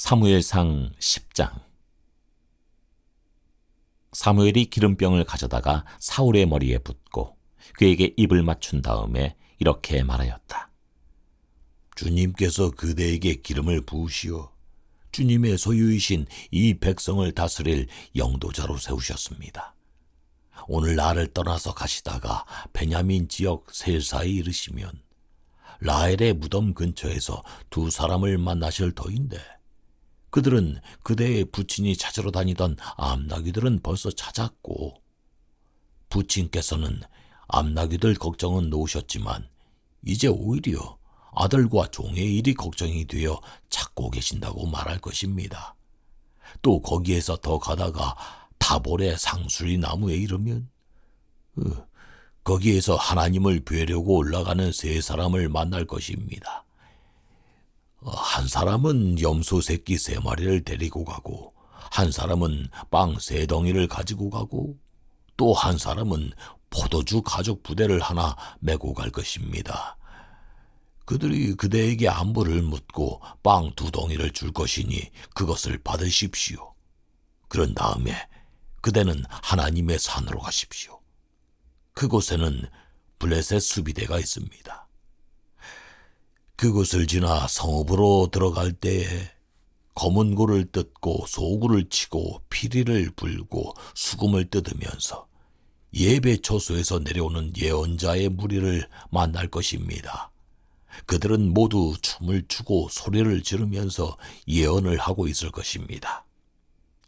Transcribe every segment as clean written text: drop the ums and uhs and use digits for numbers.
사무엘상 10장. 사무엘이 기름병을 가져다가 사울의 머리에 붓고 그에게 입을 맞춘 다음에 이렇게 말하였다. 주님께서 그대에게 기름을 부으시어 주님의 소유이신 이 백성을 다스릴 영도자로 세우셨습니다. 오늘 나를 떠나서 가시다가 베냐민 지역 셀사에 이르시면 라헬의 무덤 근처에서 두 사람을 만나실 터인데 그들은 그대의 부친이 찾으러 다니던 암나귀들은 벌써 찾았고 부친께서는 암나귀들 걱정은 놓으셨지만 이제 오히려 아들과 종의 일이 걱정이 되어 찾고 계신다고 말할 것입니다. 또 거기에서 더 가다가 다볼의 상수리 나무에 이르면 거기에서 하나님을 뵈려고 올라가는 세 사람을 만날 것입니다. 한 사람은 염소 새끼 3마리를 데리고 가고 한 사람은 빵 3덩이를 가지고 가고 또 한 사람은 포도주 가죽 부대를 하나 메고 갈 것입니다. 그들이 그대에게 안부를 묻고 빵 2덩이를 줄 것이니 그것을 받으십시오. 그런 다음에 그대는 하나님의 산으로 가십시오. 그곳에는 블레셋 수비대가 있습니다. 그곳을 지나 성읍으로 들어갈 때에 검은 고를 뜯고 소구를 치고 피리를 불고 수금을 뜯으면서 예배 처소에서 내려오는 예언자의 무리를 만날 것입니다. 그들은 모두 춤을 추고 소리를 지르면서 예언을 하고 있을 것입니다.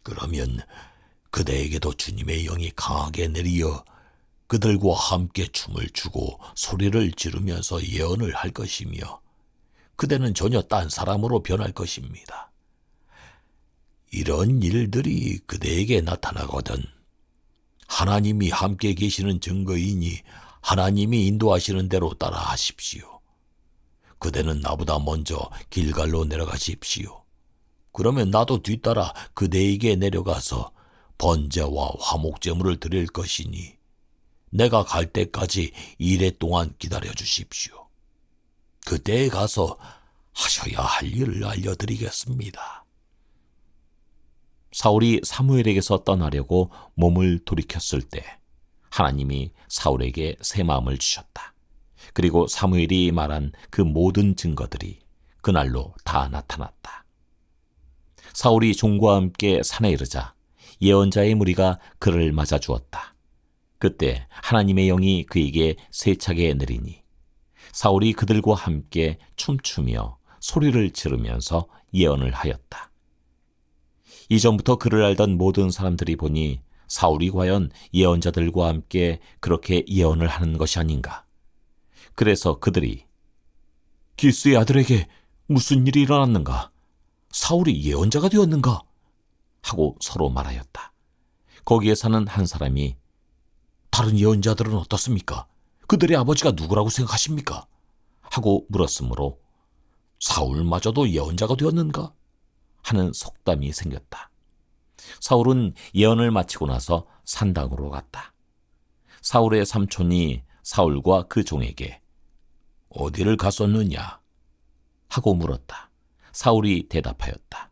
그러면 그대에게도 주님의 영이 강하게 내리어 그들과 함께 춤을 추고 소리를 지르면서 예언을 할 것이며 그대는 전혀 딴 사람으로 변할 것입니다. 이런 일들이 그대에게 나타나거든 하나님이 함께 계시는 증거이니 하나님이 인도하시는 대로 따라 하십시오. 그대는 나보다 먼저 길갈로 내려가십시오. 그러면 나도 뒤따라 그대에게 내려가서 번제와 화목제물을 드릴 것이니 내가 갈 때까지 이래 동안 기다려 주십시오. 그때에 가서 하셔야 할 일을 알려드리겠습니다. 사울이 사무엘에게서 떠나려고 몸을 돌이켰을 때 하나님이 사울에게 새 마음을 주셨다. 그리고 사무엘이 말한 그 모든 증거들이 그날로 다 나타났다. 사울이 종과 함께 산에 이르자 예언자의 무리가 그를 맞아 주었다. 그때 하나님의 영이 그에게 세차게 내리니 사울이 그들과 함께 춤추며 소리를 지르면서 예언을 하였다. 이전부터 그를 알던 모든 사람들이 보니 사울이 과연 예언자들과 함께 그렇게 예언을 하는 것이 아닌가. 그래서 그들이 기스의 아들에게 무슨 일이 일어났는가? 사울이 예언자가 되었는가? 하고 서로 말하였다. 거기에 사는 한 사람이 다른 예언자들은 어떻습니까? 그들의 아버지가 누구라고 생각하십니까? 하고 물었으므로 사울마저도 예언자가 되었는가? 하는 속담이 생겼다. 사울은 예언을 마치고 나서 산당으로 갔다. 사울의 삼촌이 사울과 그 종에게 어디를 갔었느냐? 하고 물었다. 사울이 대답하였다.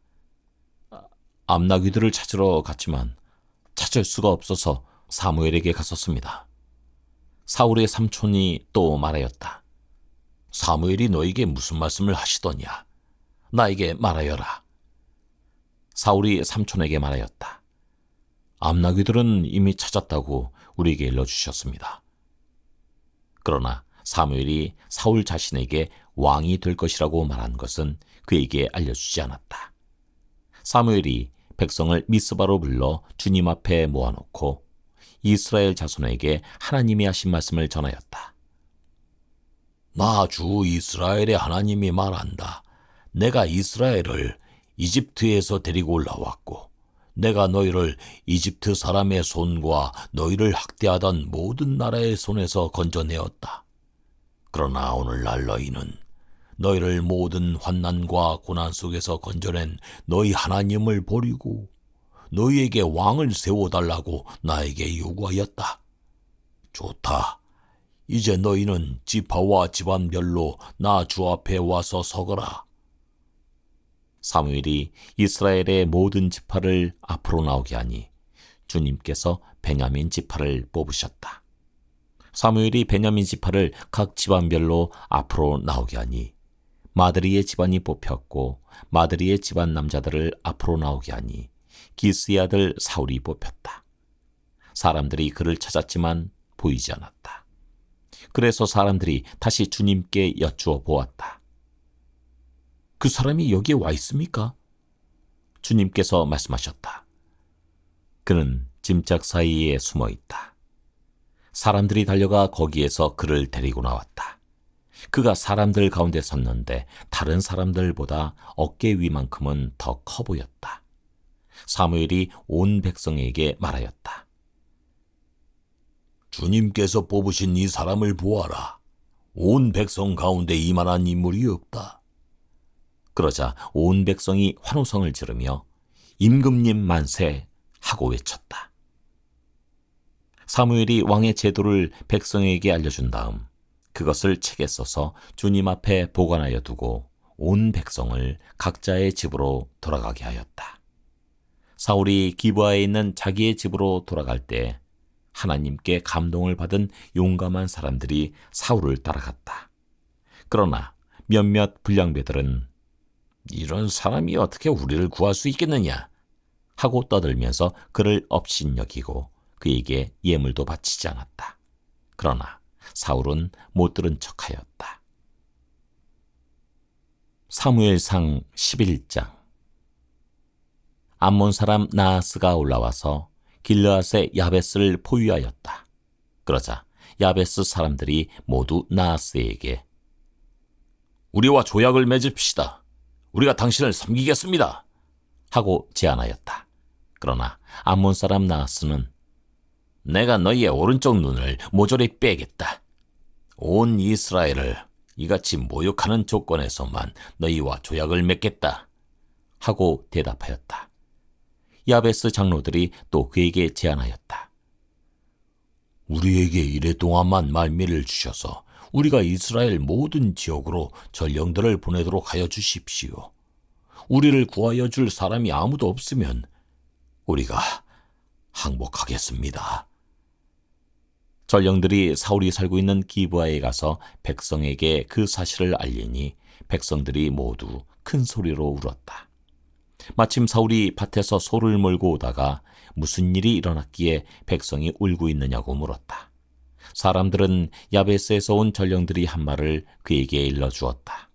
암나귀들을 찾으러 갔지만 찾을 수가 없어서 사무엘에게 갔었습니다. 사울의 삼촌이 또 말하였다. 사무엘이 너에게 무슨 말씀을 하시더냐? 나에게 말하여라. 사울이 삼촌에게 말하였다. 암나귀들은 이미 찾았다고 우리에게 일러주셨습니다. 그러나 사무엘이 사울 자신에게 왕이 될 것이라고 말한 것은 그에게 알려주지 않았다. 사무엘이 백성을 미스바로 불러 주님 앞에 모아놓고 이스라엘 자손에게 하나님이 하신 말씀을 전하였다. 나 주 이스라엘의 하나님이 말한다. 내가 이스라엘을 이집트에서 데리고 올라왔고 내가 너희를 이집트 사람의 손과 너희를 학대하던 모든 나라의 손에서 건져내었다. 그러나 오늘날 너희는 너희를 모든 환난과 고난 속에서 건져낸 너희 하나님을 버리고 너희에게 왕을 세워달라고 나에게 요구하였다. 좋다. 이제 너희는 지파와 집안별로 나 주 앞에 와서 서거라. 사무엘이 이스라엘의 모든 지파를 앞으로 나오게 하니 주님께서 베냐민 지파를 뽑으셨다. 사무엘이 베냐민 지파를 각 집안별로 앞으로 나오게 하니 마드리의 집안이 뽑혔고 마드리의 집안 남자들을 앞으로 나오게 하니 기스의 아들 사울이 뽑혔다. 사람들이 그를 찾았지만 보이지 않았다. 그래서 사람들이 다시 주님께 여쭈어 보았다. 그 사람이 여기에 와 있습니까? 주님께서 말씀하셨다. 그는 짐짝 사이에 숨어 있다. 사람들이 달려가 거기에서 그를 데리고 나왔다. 그가 사람들 가운데 섰는데 다른 사람들보다 어깨 위만큼은 더 커 보였다. 사무엘이 온 백성에게 말하였다. 주님께서 뽑으신 이 사람을 보아라. 온 백성 가운데 이만한 인물이 없다. 그러자 온 백성이 환호성을 지르며 임금님 만세 하고 외쳤다. 사무엘이 왕의 제도를 백성에게 알려준 다음 그것을 책에 써서 주님 앞에 보관하여 두고 온 백성을 각자의 집으로 돌아가게 하였다. 사울이 기브아에 있는 자기의 집으로 돌아갈 때 하나님께 감동을 받은 용감한 사람들이 사울을 따라갔다. 그러나 몇몇 불량배들은 이런 사람이 어떻게 우리를 구할 수 있겠느냐 하고 떠들면서 그를 업신여기고 그에게 예물도 바치지 않았다. 그러나 사울은 못 들은 척하였다. 사무엘상 11장. 암몬 사람 나하스가 올라와서 길르앗의 야베스를 포위하였다. 그러자 야베스 사람들이 모두 나하스에게 우리와 조약을 맺읍시다. 우리가 당신을 섬기겠습니다. 하고 제안하였다. 그러나 암몬 사람 나하스는 내가 너희의 오른쪽 눈을 모조리 빼겠다. 온 이스라엘을 이같이 모욕하는 조건에서만 너희와 조약을 맺겠다. 하고 대답하였다. 야베스 장로들이 또 그에게 제안하였다. 우리에게 이래 동안만 말미를 주셔서 우리가 이스라엘 모든 지역으로 전령들을 보내도록 하여 주십시오. 우리를 구하여 줄 사람이 아무도 없으면 우리가 항복하겠습니다. 전령들이 사울이 살고 있는 기브아에 가서 백성에게 그 사실을 알리니 백성들이 모두 큰 소리로 울었다. 마침 사울이 밭에서 소를 몰고 오다가 무슨 일이 일어났기에 백성이 울고 있느냐고 물었다. 사람들은 야베스에서 온 전령들이 한 말을 그에게 일러주었다.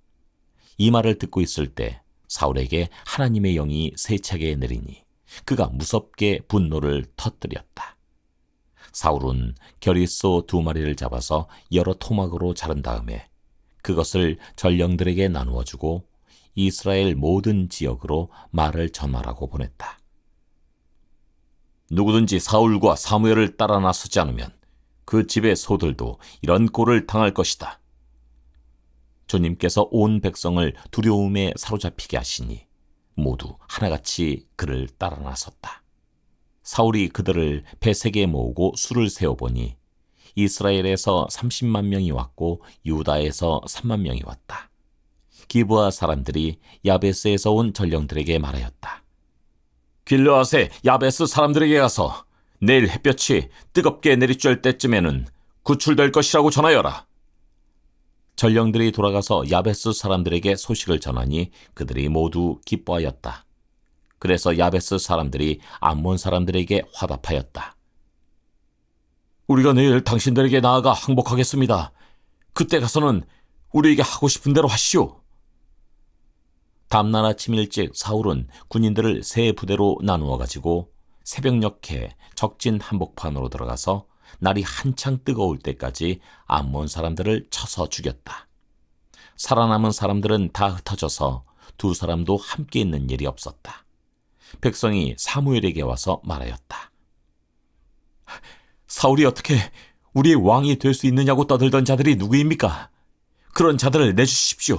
이 말을 듣고 있을 때 사울에게 하나님의 영이 세차게 내리니 그가 무섭게 분노를 터뜨렸다. 사울은 겨릿소 2마리를 잡아서 여러 토막으로 자른 다음에 그것을 전령들에게 나누어 주고 이스라엘 모든 지역으로 말을 전하라고 보냈다. 누구든지 사울과 사무엘을 따라 나서지 않으면 그 집의 소들도 이런 꼴을 당할 것이다. 주님께서 온 백성을 두려움에 사로잡히게 하시니 모두 하나같이 그를 따라 나섰다. 사울이 그들을 베색에 모으고 수를 세어보니 이스라엘에서 30만 명이 왔고 유다에서 3만 명이 왔다. 기브아 사람들이 야베스에서 온 전령들에게 말하였다. 길르앗의 야베스 사람들에게 가서 내일 햇볕이 뜨겁게 내리쬐을 때쯤에는 구출될 것이라고 전하여라. 전령들이 돌아가서 야베스 사람들에게 소식을 전하니 그들이 모두 기뻐하였다. 그래서 야베스 사람들이 암몬 사람들에게 화답하였다. 우리가 내일 당신들에게 나아가 항복하겠습니다. 그때 가서는 우리에게 하고 싶은 대로 하시오. 다음날 아침 일찍 사울은 군인들을 세 부대로 나누어 가지고 새벽녘에 적진 한복판으로 들어가서 날이 한창 뜨거울 때까지 암몬 사람들을 쳐서 죽였다. 살아남은 사람들은 다 흩어져서 두 사람도 함께 있는 일이 없었다. 백성이 사무엘에게 와서 말하였다. 사울이 어떻게 우리의 왕이 될 수 있느냐고 떠들던 자들이 누구입니까? 그런 자들을 내주십시오.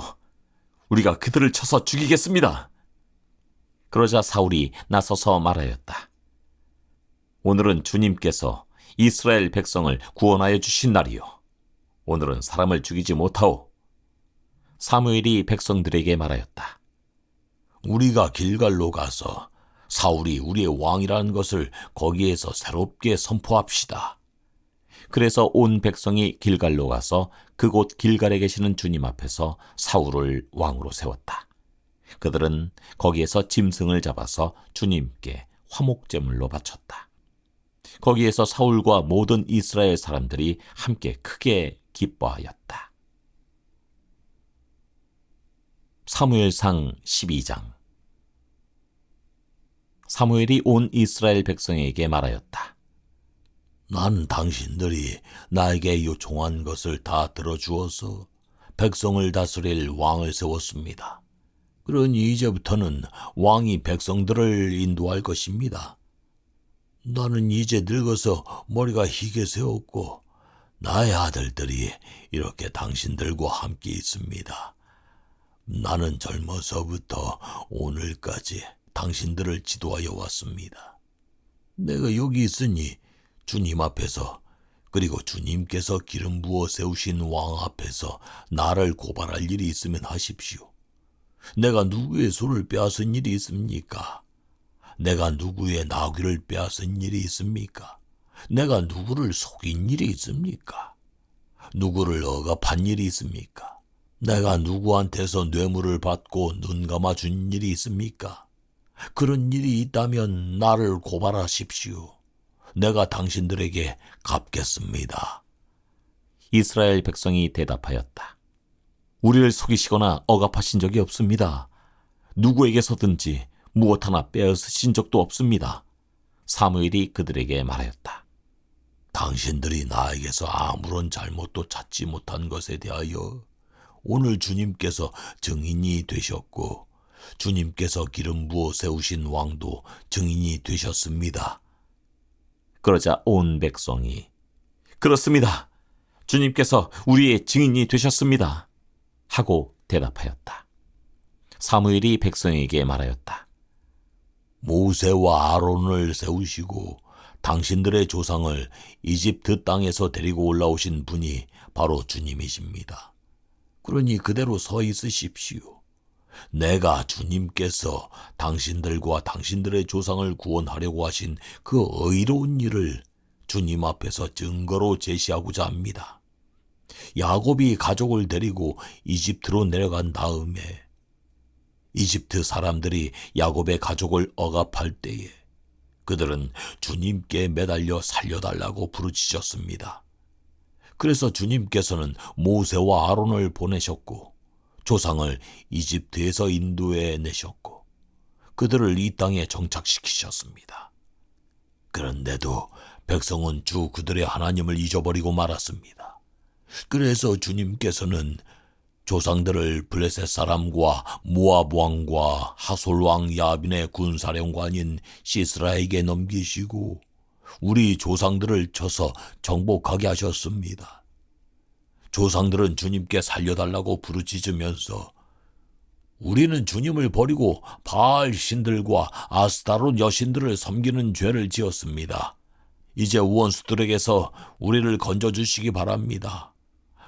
우리가 그들을 쳐서 죽이겠습니다. 그러자 사울이 나서서 말하였다. 오늘은 주님께서 이스라엘 백성을 구원하여 주신 날이요. 오늘은 사람을 죽이지 못하오. 사무엘이 백성들에게 말하였다. 우리가 길갈로 가서 사울이 우리의 왕이라는 것을 거기에서 새롭게 선포합시다. 그래서 온 백성이 길갈로 가서 그곳 길갈에 계시는 주님 앞에서 사울을 왕으로 세웠다. 그들은 거기에서 짐승을 잡아서 주님께 화목제물로 바쳤다. 거기에서 사울과 모든 이스라엘 사람들이 함께 크게 기뻐하였다. 사무엘상 12장. 사무엘이 온 이스라엘 백성에게 말하였다. 난 당신들이 나에게 요청한 것을 다 들어주어서 백성을 다스릴 왕을 세웠습니다. 그러니 이제부터는 왕이 백성들을 인도할 것입니다. 나는 이제 늙어서 머리가 희게 세웠고 나의 아들들이 이렇게 당신들과 함께 있습니다. 나는 젊어서부터 오늘까지 당신들을 지도하여 왔습니다. 내가 여기 있으니 주님 앞에서 그리고 주님께서 기름 부어 세우신 왕 앞에서 나를 고발할 일이 있으면 하십시오. 내가 누구의 소를 빼앗은 일이 있습니까? 내가 누구의 나귀를 빼앗은 일이 있습니까? 내가 누구를 속인 일이 있습니까? 누구를 억압한 일이 있습니까? 내가 누구한테서 뇌물을 받고 눈 감아준 일이 있습니까? 그런 일이 있다면 나를 고발하십시오. 내가 당신들에게 갚겠습니다. 이스라엘 백성이 대답하였다. 우리를 속이시거나 억압하신 적이 없습니다. 누구에게서든지 무엇 하나 빼앗으신 적도 없습니다. 사무엘이 그들에게 말하였다. 당신들이 나에게서 아무런 잘못도 찾지 못한 것에 대하여 오늘 주님께서 증인이 되셨고 주님께서 기름 부어 세우신 왕도 증인이 되셨습니다. 그러자 온 백성이 그렇습니다. 주님께서 우리의 증인이 되셨습니다. 하고 대답하였다. 사무엘이 백성에게 말하였다. 모세와 아론을 세우시고 당신들의 조상을 이집트 땅에서 데리고 올라오신 분이 바로 주님이십니다. 그러니 그대로 서 있으십시오. 내가 주님께서 당신들과 당신들의 조상을 구원하려고 하신 그 의로운 일을 주님 앞에서 증거로 제시하고자 합니다. 야곱이 가족을 데리고 이집트로 내려간 다음에 이집트 사람들이 야곱의 가족을 억압할 때에 그들은 주님께 매달려 살려달라고 부르짖었습니다. 그래서 주님께서는 모세와 아론을 보내셨고 조상을 이집트에서 인도해 내셨고 그들을 이 땅에 정착시키셨습니다. 그런데도 백성은 주 그들의 하나님을 잊어버리고 말았습니다. 그래서 주님께서는 조상들을 블레셋 사람과 모압 왕과 하솔 왕 야빈의 군사령관인 시스라에게 넘기시고 우리 조상들을 쳐서 정복하게 하셨습니다. 조상들은 주님께 살려달라고 부르짖으면서 우리는 주님을 버리고 바알 신들과 아스타롯 여신들을 섬기는 죄를 지었습니다. 이제 원수들에게서 우리를 건져주시기 바랍니다.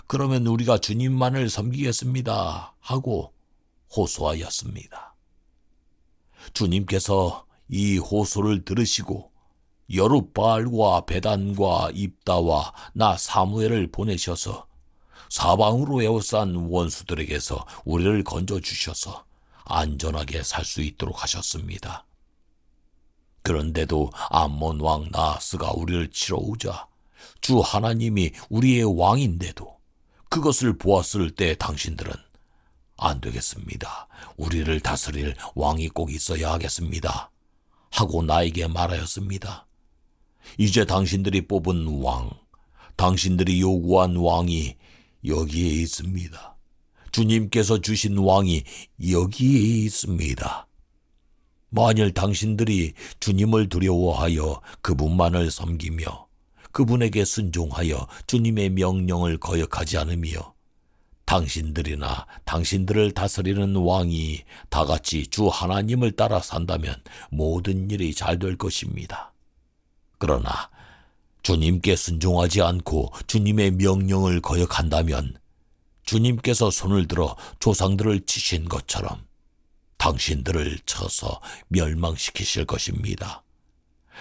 그러면 우리가 주님만을 섬기겠습니다. 하고 호소하였습니다. 주님께서 이 호소를 들으시고 여룻바알과 베단과 입다와 나 사무엘을 보내셔서 사방으로 에워싼 원수들에게서 우리를 건져주셔서 안전하게 살 수 있도록 하셨습니다. 그런데도 암몬 왕 나하스가 우리를 치러 오자 주 하나님이 우리의 왕인데도 그것을 보았을 때 당신들은 안 되겠습니다. 우리를 다스릴 왕이 꼭 있어야 하겠습니다. 하고 나에게 말하였습니다. 이제 당신들이 뽑은 왕, 당신들이 요구한 왕이 여기에 있습니다. 주님께서 주신 왕이 여기에 있습니다. 만일 당신들이 주님을 두려워하여 그분만을 섬기며 그분에게 순종하여 주님의 명령을 거역하지 않으며 당신들이나 당신들을 다스리는 왕이 다 같이 주 하나님을 따라 산다면 모든 일이 잘 될 것입니다. 그러나 주님께 순종하지 않고 주님의 명령을 거역한다면 주님께서 손을 들어 조상들을 치신 것처럼 당신들을 쳐서 멸망시키실 것입니다.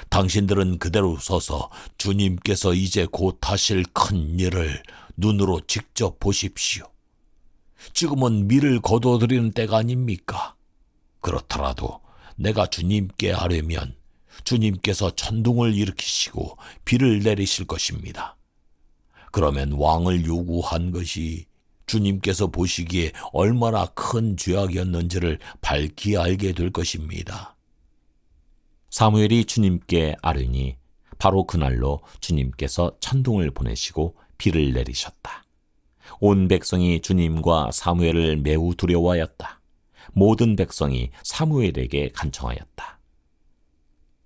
당신들은 그대로 서서 주님께서 이제 곧 하실 큰 일을 눈으로 직접 보십시오. 지금은 밀을 거둬들이는 때가 아닙니까? 그렇더라도 내가 주님께 아뢰면 주님께서 천둥을 일으키시고 비를 내리실 것입니다. 그러면 왕을 요구한 것이 주님께서 보시기에 얼마나 큰 죄악이었는지를 밝히 알게 될 것입니다. 사무엘이 주님께 아뢰니 바로 그날로 주님께서 천둥을 보내시고 비를 내리셨다. 온 백성이 주님과 사무엘을 매우 두려워하였다. 모든 백성이 사무엘에게 간청하였다.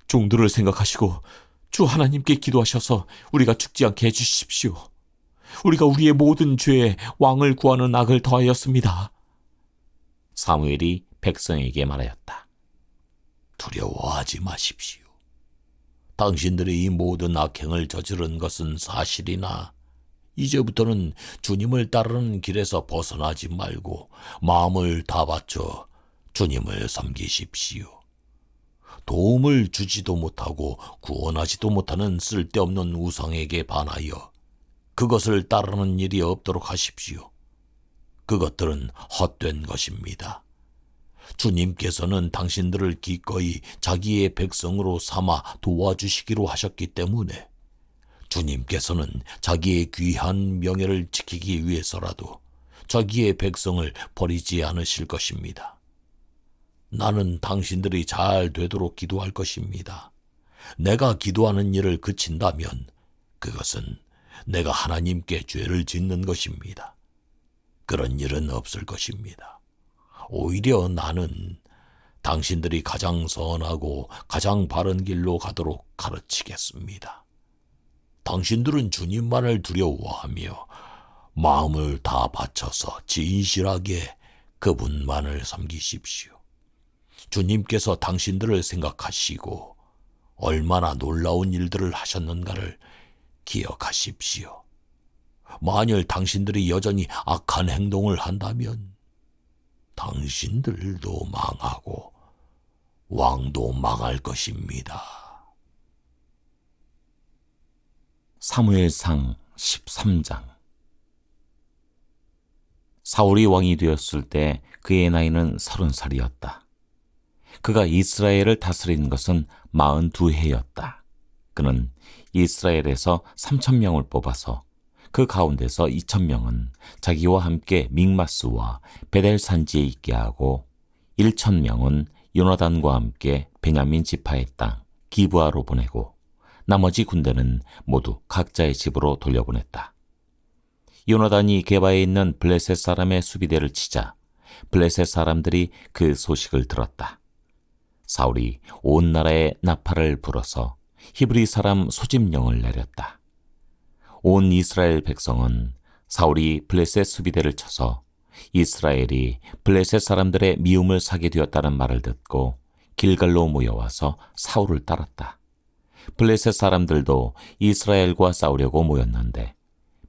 종들을 생각하시고 주 하나님께 기도하셔서 우리가 죽지 않게 해주십시오. 우리가 우리의 모든 죄에 왕을 구하는 악을 더하였습니다. 사무엘이 백성에게 말하였다. 두려워하지 마십시오. 당신들이 이 모든 악행을 저지른 것은 사실이나 이제부터는 주님을 따르는 길에서 벗어나지 말고 마음을 다 바쳐 주님을 섬기십시오. 도움을 주지도 못하고 구원하지도 못하는 쓸데없는 우상에게 반하여 그것을 따르는 일이 없도록 하십시오. 그것들은 헛된 것입니다. 주님께서는 당신들을 기꺼이 자기의 백성으로 삼아 도와주시기로 하셨기 때문에 주님께서는 자기의 귀한 명예를 지키기 위해서라도 자기의 백성을 버리지 않으실 것입니다. 나는 당신들이 잘 되도록 기도할 것입니다. 내가 기도하는 일을 그친다면 그것은 내가 하나님께 죄를 짓는 것입니다. 그런 일은 없을 것입니다. 오히려 나는 당신들이 가장 선하고 가장 바른 길로 가도록 가르치겠습니다. 당신들은 주님만을 두려워하며 마음을 다 바쳐서 진실하게 그분만을 섬기십시오. 주님께서 당신들을 생각하시고 얼마나 놀라운 일들을 하셨는가를 기억하십시오. 만일 당신들이 여전히 악한 행동을 한다면 당신들도 망하고 왕도 망할 것입니다. 사무엘상 13장. 사울이 왕이 되었을 때 그의 나이는 30살이었다. 그가 이스라엘을 다스린 것은 42해였다. 그는 이스라엘에서 3,000명을 뽑아서 그 가운데서 2,000명은 자기와 함께 믹마스와 베델 산지에 있게 하고 1,000명은 요나단과 함께 베냐민 지파의 땅 기브아로 보내고 나머지 군대는 모두 각자의 집으로 돌려보냈다. 요나단이 게바에 있는 블레셋 사람의 수비대를 치자 블레셋 사람들이 그 소식을 들었다. 사울이 온 나라에 나팔을 불어서 히브리 사람 소집령을 내렸다. 온 이스라엘 백성은 사울이 블레셋 수비대를 쳐서 이스라엘이 블레셋 사람들의 미움을 사게 되었다는 말을 듣고 길갈로 모여와서 사울을 따랐다. 블레셋 사람들도 이스라엘과 싸우려고 모였는데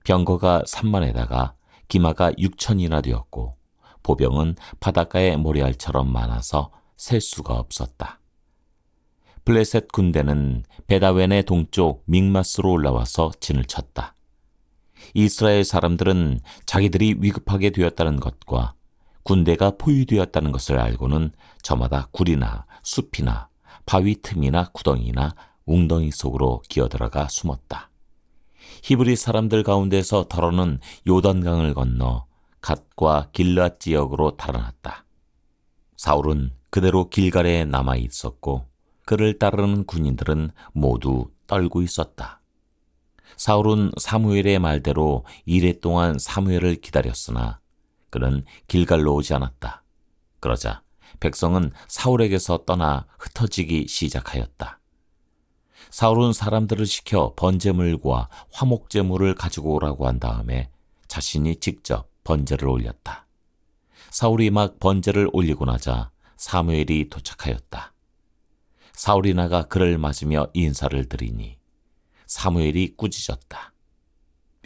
병거가 3만에다가 기마가 6천이나 되었고 보병은 바닷가의 모래알처럼 많아서 셀 수가 없었다. 블레셋 군대는 베다웬의 동쪽 믹마스로 올라와서 진을 쳤다. 이스라엘 사람들은 자기들이 위급하게 되었다는 것과 군대가 포위되었다는 것을 알고는 저마다 굴이나 숲이나 바위 틈이나 구덩이나 웅덩이 속으로 기어들어가 숨었다. 히브리 사람들 가운데서 더러는 요단강을 건너 갓과 길앗 지역으로 달아났다. 사울은 그대로 길갈에 남아 있었고 그를 따르는 군인들은 모두 떨고 있었다. 사울은 사무엘의 말대로 이레 동안 사무엘을 기다렸으나 그는 길갈로 오지 않았다. 그러자 백성은 사울에게서 떠나 흩어지기 시작하였다. 사울은 사람들을 시켜 번제물과 화목제물을 가지고 오라고 한 다음에 자신이 직접 번제를 올렸다. 사울이 막 번제를 올리고 나자 사무엘이 도착하였다. 사울이 나가 그를 맞으며 인사를 드리니 사무엘이 꾸짖었다.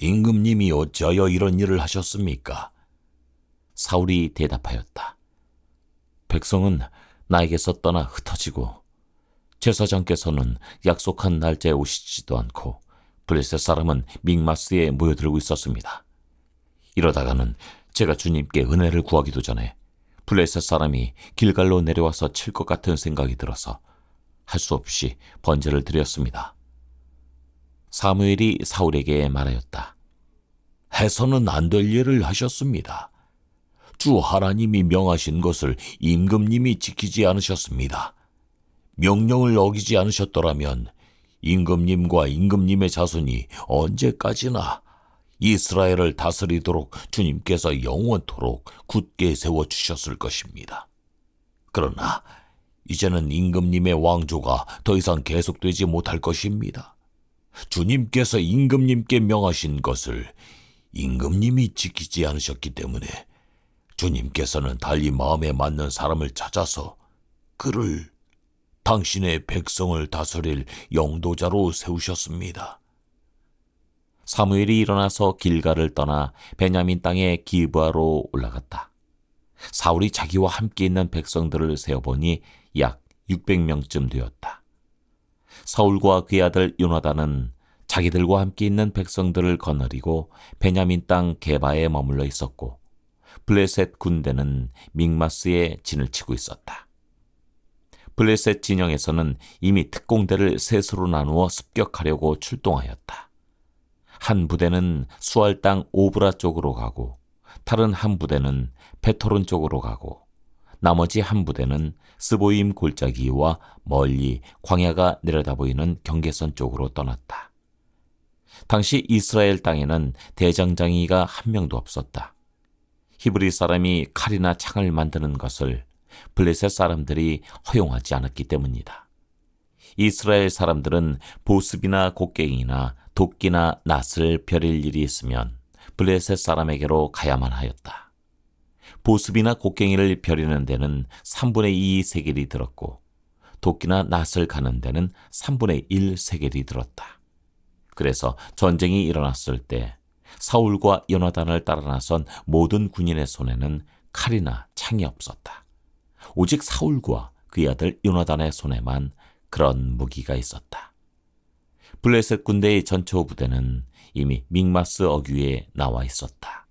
임금님이 어찌하여 이런 일을 하셨습니까? 사울이 대답하였다. 백성은 나에게서 떠나 흩어지고 제사장께서는 약속한 날짜에 오시지도 않고 블레셋 사람은 믹마스에 모여들고 있었습니다. 이러다가는 제가 주님께 은혜를 구하기도 전에 블레셋 사람이 길갈로 내려와서 칠 것 같은 생각이 들어서 할 수 없이 번제를 드렸습니다. 사무엘이 사울에게 말하였다. 해서는 안 될 일을 하셨습니다. 주 하나님이 명하신 것을 임금님이 지키지 않으셨습니다. 명령을 어기지 않으셨더라면 임금님과 임금님의 자손이 언제까지나 이스라엘을 다스리도록 주님께서 영원토록 굳게 세워주셨을 것입니다. 그러나 이제는 임금님의 왕조가 더 이상 계속되지 못할 것입니다. 주님께서 임금님께 명하신 것을 임금님이 지키지 않으셨기 때문에 주님께서는 달리 마음에 맞는 사람을 찾아서 그를 당신의 백성을 다스릴 영도자로 세우셨습니다. 사무엘이 일어나서 길갈을 떠나 베냐민 땅의 기브아로 올라갔다. 사울이 자기와 함께 있는 백성들을 세어보니 약 600명쯤 되었다. 사울과 그의 아들 요나단은 자기들과 함께 있는 백성들을 거느리고 베냐민 땅 게바에 머물러 있었고 블레셋 군대는 믹마스에 진을 치고 있었다. 블레셋 진영에서는 이미 특공대를 셋으로 나누어 습격하려고 출동하였다. 한 부대는 수알 땅 오브라 쪽으로 가고 다른 한 부대는 베토론 쪽으로 가고 나머지 한 부대는 스보임 골짜기와 멀리 광야가 내려다 보이는 경계선 쪽으로 떠났다. 당시 이스라엘 땅에는 대장장이가 한 명도 없었다. 히브리 사람이 칼이나 창을 만드는 것을 블레셋 사람들이 허용하지 않았기 때문이다. 이스라엘 사람들은 보습이나 곡괭이나 도끼나 낫을 벼릴 일이 있으면 블레셋 사람에게로 가야만 하였다. 보습이나 곡괭이를 벼리는 데는 3분의 2 세겔이 들었고 도끼나 낫을 가는 데는 3분의 1 세겔이 들었다. 그래서 전쟁이 일어났을 때 사울과 요나단을 따라 나선 모든 군인의 손에는 칼이나 창이 없었다. 오직 사울과 그의 아들 요나단의 손에만 그런 무기가 있었다. 블레셋 군대의 전초 부대는 이미 믹마스 어귀에 나와 있었다.